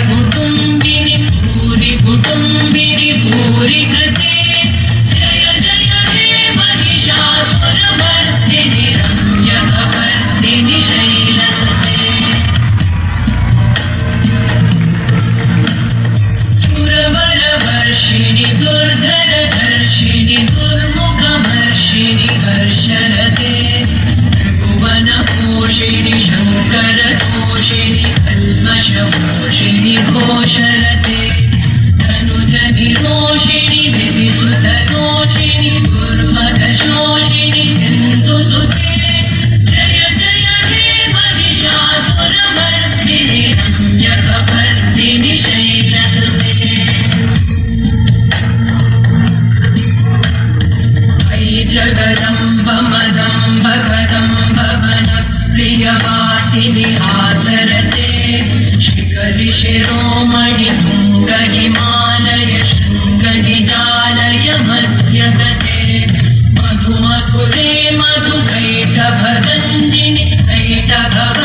कुटुम्बिनि भूरि कुटुम्बिनि भूरि कृते जय जय हे महिषासुरमर्दिनि रम्यकपर्दिनि शैलसुते सुरबलवर्षिणि दुर्धरधर्षिणि दुर्मुखमर्षिणि हर्षरते त्रिभुवनपोषिणि शङ्करतोषिणि कल्मषपोषिणि घोषरते धनुजनिरोषिणि विधिसुतरोषिणि दुर्मदशोषिणि सिन्धुसुते जय जय हे महिषासुरमर्दिनि रम्यकपर्दिनि शैलसुते जगदम्ब मदम्ब कदम्ब वनप्रियवासिनि हासरते शिखरि शिरोमणि तुङ्ग हिमालय शृङ्गनिजालय मध्यगते मधु मधुरे मधुकैटभगञ्जिनि कैटभव